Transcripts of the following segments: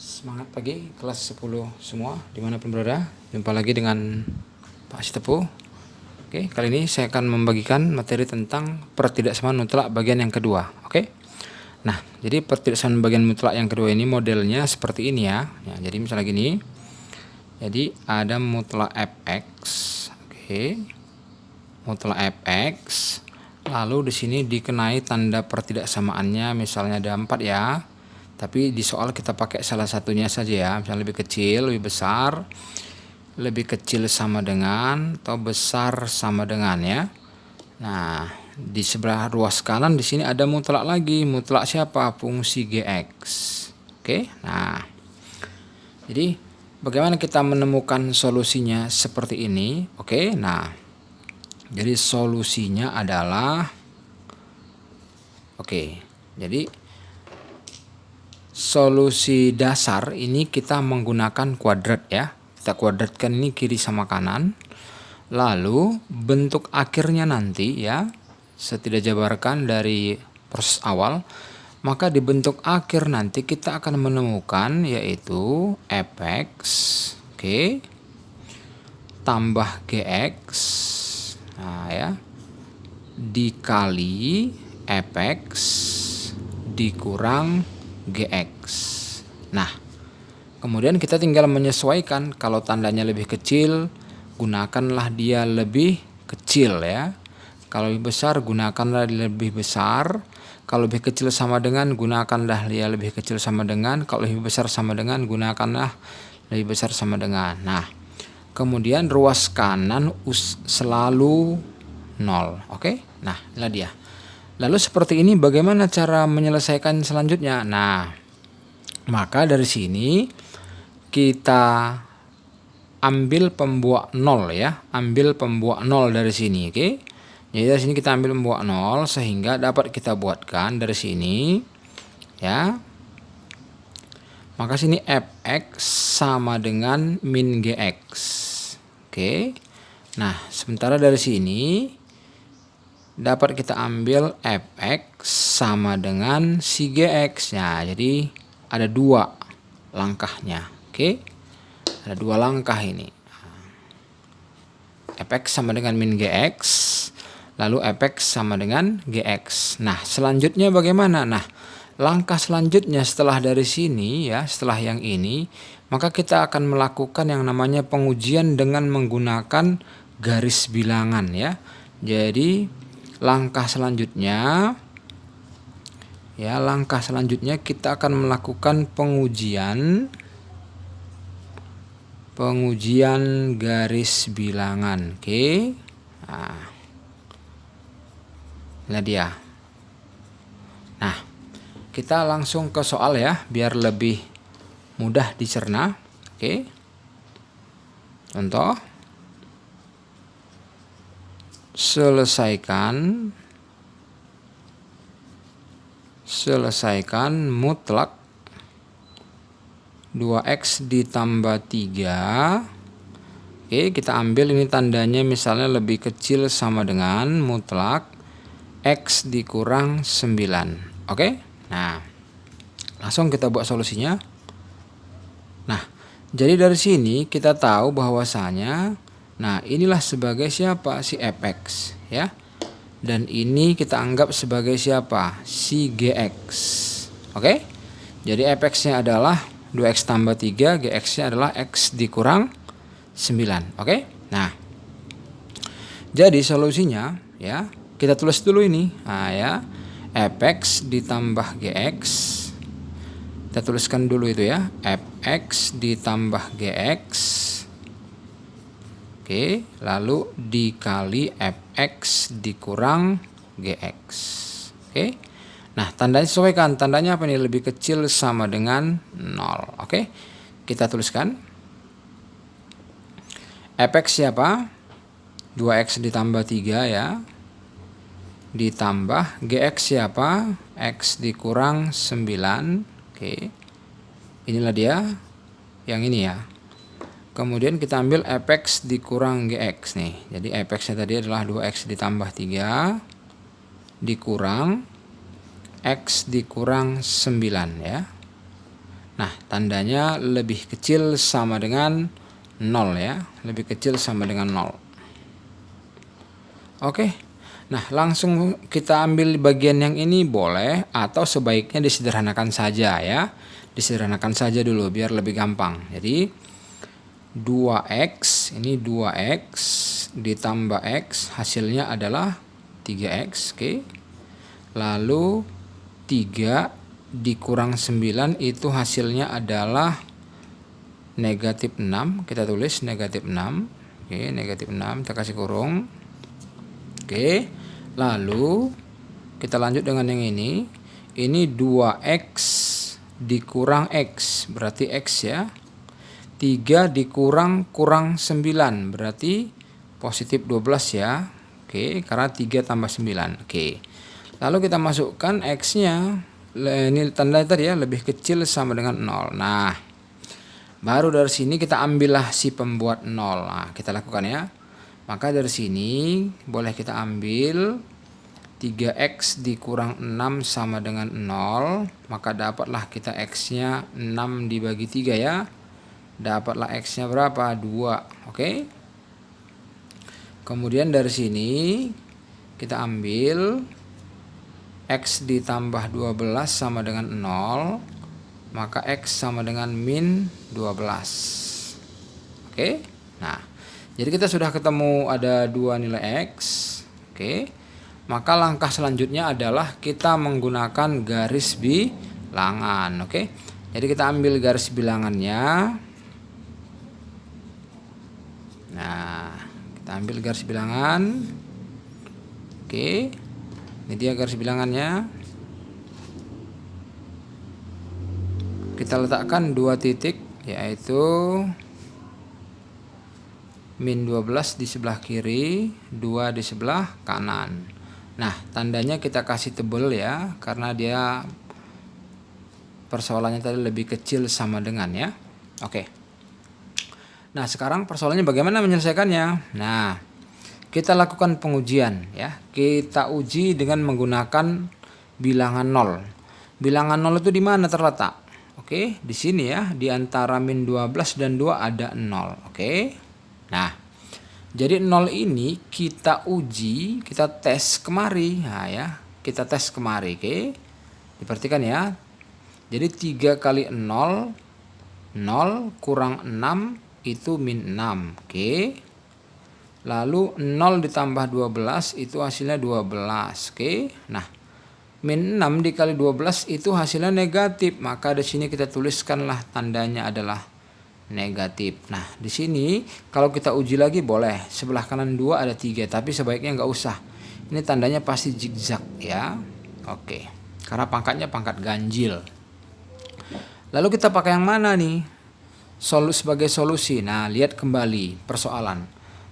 Semangat pagi kelas 10 semua dimanapun berada. Jumpa lagi dengan Pak Sitepu. Oke, kali ini saya akan membagikan materi tentang pertidaksamaan mutlak bagian yang kedua. Oke. Nah, jadi pertidaksamaan bagian mutlak yang kedua ini modelnya seperti ini ya. Jadi misalnya gini. Jadi ada mutlak fx. Oke. Mutlak fx. Lalu di sini dikenai tanda pertidaksamaannya, misalnya ada 4 ya. Tapi di soal kita pakai salah satunya saja ya, misalnya lebih kecil, lebih besar, lebih kecil sama dengan, atau besar sama dengan ya. Nah, di sebelah ruas kanan di sini ada mutlak lagi. Mutlak siapa? Fungsi gx. Oke, nah. Jadi bagaimana kita menemukan solusinya seperti ini? Oke, nah. Jadi solusinya adalah jadi solusi dasar ini kita menggunakan kuadrat ya. Kita kuadratkan ini kiri sama kanan. Lalu bentuk akhirnya nanti ya, setelah jabarkan dari proses awal, maka di bentuk akhir nanti kita akan menemukan yaitu fx tambah gx, nah ya, dikali fx dikurang gx. Nah, kemudian kita tinggal menyesuaikan. Kalau tandanya lebih kecil, gunakanlah dia lebih kecil ya. Kalau lebih besar, gunakanlah dia lebih besar. Kalau lebih kecil sama dengan, gunakanlah dia lebih kecil sama dengan. Kalau lebih besar sama dengan, gunakanlah lebih besar sama dengan. Nah, kemudian ruas kanan selalu 0. Oke? Nah, inilah dia. Lalu seperti ini bagaimana cara menyelesaikan selanjutnya? Nah, maka dari sini kita ambil pembuat 0 ya. Ambil pembuat 0 dari sini, oke? Jadi dari sini kita ambil pembuat 0 sehingga dapat kita buatkan dari sini ya. Maka sini fx sama dengan min gx. Oke. Nah, sementara dari sini dapat kita ambil fx sama dengan si gx. Nah, jadi ada 2 langkahnya. Oke. Ada 2 langkah ini. Fx sama dengan min gx, lalu fx sama dengan gx. Nah, selanjutnya bagaimana? Nah, langkah selanjutnya setelah dari sini ya, setelah yang ini, maka kita akan melakukan yang namanya pengujian dengan menggunakan garis bilangan ya. Jadi langkah selanjutnya kita akan melakukan pengujian garis bilangan. Oke. Nah, ini dia. Nah, kita langsung ke soal ya, biar lebih mudah dicerna. Oke. Contoh. Selesaikan mutlak 2x ditambah 3. Oke, kita ambil ini tandanya misalnya lebih kecil sama dengan mutlak x dikurang 9. Oke. Nah, langsung kita buat solusinya. Nah, jadi dari sini kita tahu bahwasanya, nah inilah sebagai siapa? Si fx ya. Dan ini kita anggap sebagai siapa? Si gx. Oke. Jadi fx-nya adalah 2x tambah 3, gx-nya adalah x dikurang 9. Oke. Nah, jadi solusinya ya, kita tulis dulu ini. Nah ya, fx ditambah gx. Kita tuliskan dulu itu ya, fx ditambah gx. Oke, lalu dikali fx dikurang gx. Oke. Nah, tandanya sesuaikan. Tandanya apa nih? Lebih kecil sama dengan 0. Oke. Kita tuliskan. Fx siapa? 2x ditambah 3 ya. Ditambah gx siapa? X dikurang 9. Oke. Inilah dia. Yang ini ya. Kemudian kita ambil fx dikurang gx nih. Jadi fx-nya tadi adalah 2x ditambah 3 dikurang x dikurang 9 ya. Nah, tandanya lebih kecil sama dengan 0 ya. Lebih kecil sama dengan 0. Oke. Nah, langsung kita ambil bagian yang ini boleh, atau sebaiknya disederhanakan saja ya. Disederhanakan saja dulu biar lebih gampang. Jadi 2x, ini 2x ditambah x, hasilnya adalah 3x, oke. Lalu 3 dikurang 9 itu hasilnya adalah negatif 6. Kita tulis negatif 6. Oke, negatif 6 kita kasih kurung. Oke. Lalu kita lanjut dengan yang ini. Ini 2x dikurang x, berarti x ya. 3 dikurang 9 berarti positif 12 ya. Oke, karena 3 tambah 9. Oke. Lalu kita masukkan x-nya. Ini tanda tadi ya, lebih kecil sama dengan 0. Nah, baru dari sini kita ambillah si pembuat 0. Nah, kita lakukan ya. Maka dari sini boleh kita ambil 3x dikurang 6 sama dengan 0. Maka dapatlah kita x-nya 6 dibagi 3 ya. Dapatlah x-nya berapa? 2. Oke. Kemudian dari sini kita ambil x ditambah 12 sama dengan 0. Maka x sama dengan min 12. Oke. Nah, jadi kita sudah ketemu ada 2 nilai x. Oke. Maka langkah selanjutnya adalah kita menggunakan garis bilangan. Oke. Jadi kita ambil garis bilangannya. Nah, kita ambil garis bilangan. Oke. Ini dia garis bilangannya. Kita letakkan 2 titik, yaitu min 12 di sebelah kiri, 2 di sebelah kanan. Nah, tandanya kita kasih tebal ya, karena dia persoalannya tadi lebih kecil sama dengan ya. Oke. Nah, sekarang persoalannya bagaimana menyelesaikannya? Nah, kita lakukan pengujian ya. Kita uji dengan menggunakan bilangan 0. Bilangan 0 itu di mana terletak? Oke, di sini ya, di antara min 12 dan 2 ada 0. Oke. Nah, jadi 0 ini kita uji, kita tes kemari. Nah ya, kita tes kemari. Oke. Diperhatikan ya. Jadi 3 kali 0, 0 kurang 6 itu min 6. Oke. Lalu 0 ditambah 12 itu hasilnya 12. Oke. Nah, min 6 dikali 12 itu hasilnya negatif. Maka di sini kita tuliskanlah tandanya adalah negatif. Nah, di sini kalau kita uji lagi boleh. Sebelah kanan 2 ada 3, tapi sebaiknya nggak usah. Ini tandanya pasti zigzag ya. Oke. Karena pangkatnya pangkat ganjil. Lalu kita pakai yang mana nih? Sebagai solusi. Nah, lihat kembali persoalan.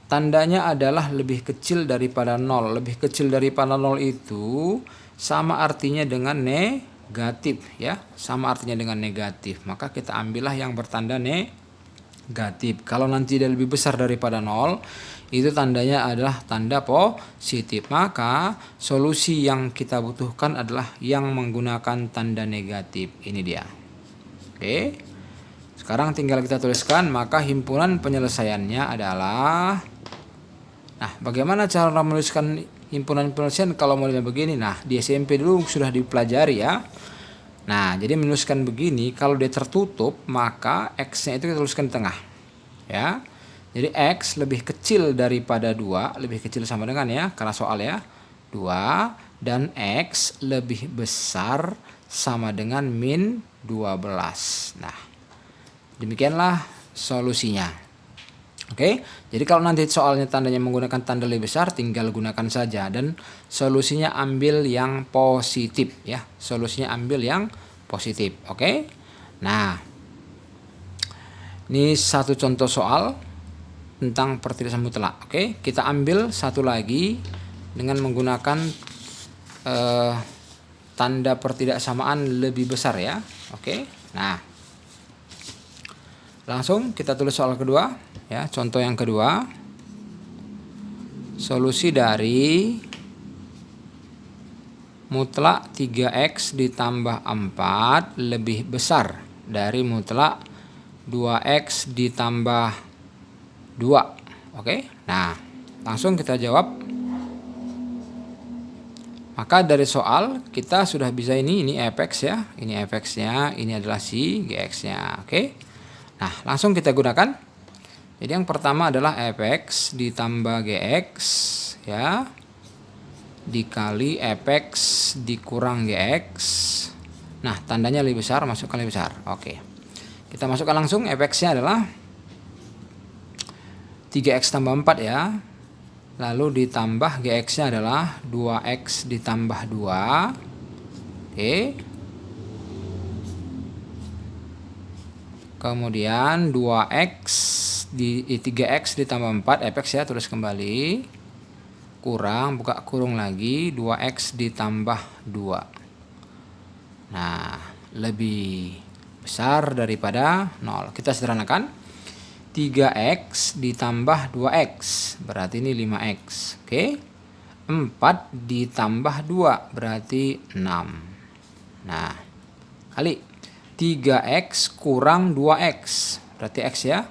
Tandanya adalah lebih kecil daripada 0. Lebih kecil daripada 0 itu sama artinya dengan negatif ya. Sama artinya dengan negatif. Maka kita ambillah yang bertanda negatif. Kalau nanti dia lebih besar daripada 0, itu tandanya adalah tanda positif. Maka solusi yang kita butuhkan adalah yang menggunakan tanda negatif. Ini dia. Oke. Sekarang tinggal kita tuliskan, maka himpunan penyelesaiannya adalah. Nah, bagaimana cara menuliskan himpunan penyelesaian kalau modelnya begini? Nah, di SMP dulu sudah dipelajari ya. Nah, jadi menuliskan begini, kalau dia tertutup, maka x-nya itu kita tuliskan di tengah. Ya. Jadi x lebih kecil daripada 2, lebih kecil sama dengan ya, karena soal ya. 2 dan x lebih besar sama dengan min 12. Nah, demikianlah solusinya. Oke, jadi kalau nanti soalnya tandanya menggunakan tanda lebih besar, tinggal gunakan saja. Dan solusinya ambil yang positif ya. Solusinya ambil yang positif. Oke. Nah, ini satu contoh soal tentang pertidasan mutlak. Oke, kita ambil satu lagi dengan menggunakan tanda pertidaksamaan lebih besar ya. Oke. Nah, langsung kita tulis soal kedua ya. Contoh yang kedua, solusi dari mutlak 3x ditambah 4 lebih besar dari mutlak 2x ditambah 2. Oke, nah langsung kita jawab. Maka dari soal kita sudah bisa ini fx ya, ini fx-nya, ini adalah si gx-nya. Oke, nah langsung kita gunakan. Jadi yang pertama adalah fx ditambah gx ya, dikali fx dikurang gx. Nah, tandanya lebih besar, masukkan lebih besar. Oke. Kita masukkan langsung, fx-nya adalah 3x tambah 4 ya. Lalu ditambah gx-nya adalah 2x ditambah 2. Oke. Kemudian 3x ditambah 4, fx ya, tulis kembali. Kurang, buka kurung lagi, 2x ditambah 2. Nah, lebih besar daripada 0. Kita sederhanakan. 3x ditambah 2x, berarti ini 5x. Oke. 4 ditambah 2, berarti 6. Nah, kali 3x kurang 2x, berarti x ya.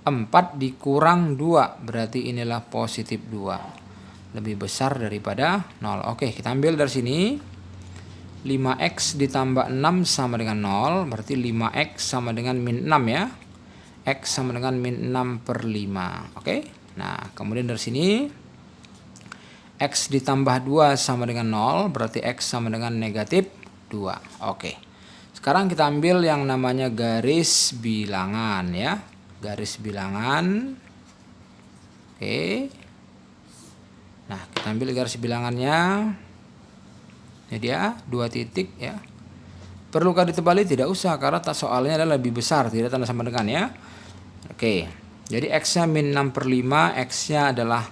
4 dikurang 2, berarti inilah positif 2. Lebih besar daripada 0. Oke, kita ambil dari sini. 5x ditambah 6 sama dengan 0, berarti 5x sama dengan min 6 ya. X sama dengan min 6 per 5. Oke, nah kemudian dari sini x ditambah 2 sama dengan 0, berarti x sama dengan negatif 2. Oke, sekarang kita ambil yang namanya garis bilangan ya. Garis bilangan. Oke, nah kita ambil garis bilangannya. Ini dia 2 titik ya. Perlukah ditebali? Tidak usah, karena soalnya adalah lebih besar, tidak tanda sama dengan ya. Oke, jadi x-nya min 6 per 5, x-nya adalah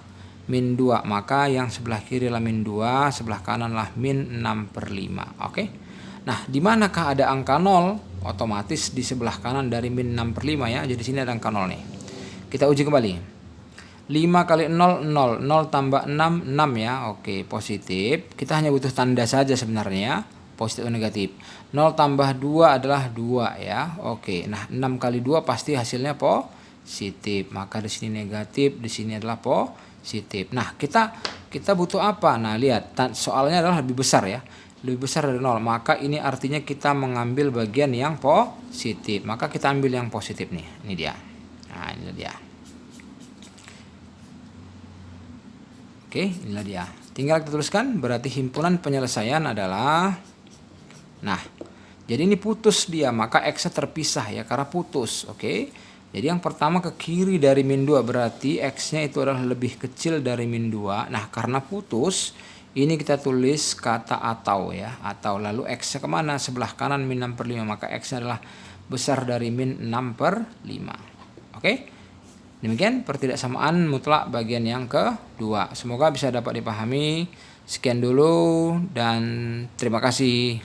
min 2. Maka yang sebelah kiri adalah min 2, sebelah kanan adalah min 6 per 5. Oke. Nah, di manakah ada angka 0? Otomatis di sebelah kanan dari min 6 per 5 ya. Jadi sini ada angka 0 nih. Kita uji kembali. 5 kali 0, 0. 0 tambah 6, 6 ya. Oke, positif. Kita hanya butuh tanda saja sebenarnya. Positif atau negatif. 0 tambah 2 adalah 2 ya. Oke, nah 6 kali 2 pasti hasilnya positif. Maka di sini negatif, di sini adalah positif. Nah, kita butuh apa? Nah, lihat. Soalnya adalah lebih besar ya. Lebih besar dari 0. Maka ini artinya kita mengambil bagian yang positif. Maka kita ambil yang positif nih. Ini dia. Nah, ini dia. Oke, inilah dia. Tinggal kita tuliskan, berarti himpunan penyelesaian adalah, nah, jadi ini putus dia, maka x-nya terpisah ya, karena putus. Oke, jadi yang pertama ke kiri dari min 2, berarti x-nya itu adalah lebih kecil dari min 2. Nah, karena putus, ini kita tulis kata atau ya, atau lalu x-nya kemana? Sebelah kanan min 6 per 5, maka x-nya adalah besar dari min 6 per 5. Oke. Demikian pertidaksamaan mutlak bagian yang kedua. Semoga bisa dapat dipahami. Sekian dulu dan terima kasih.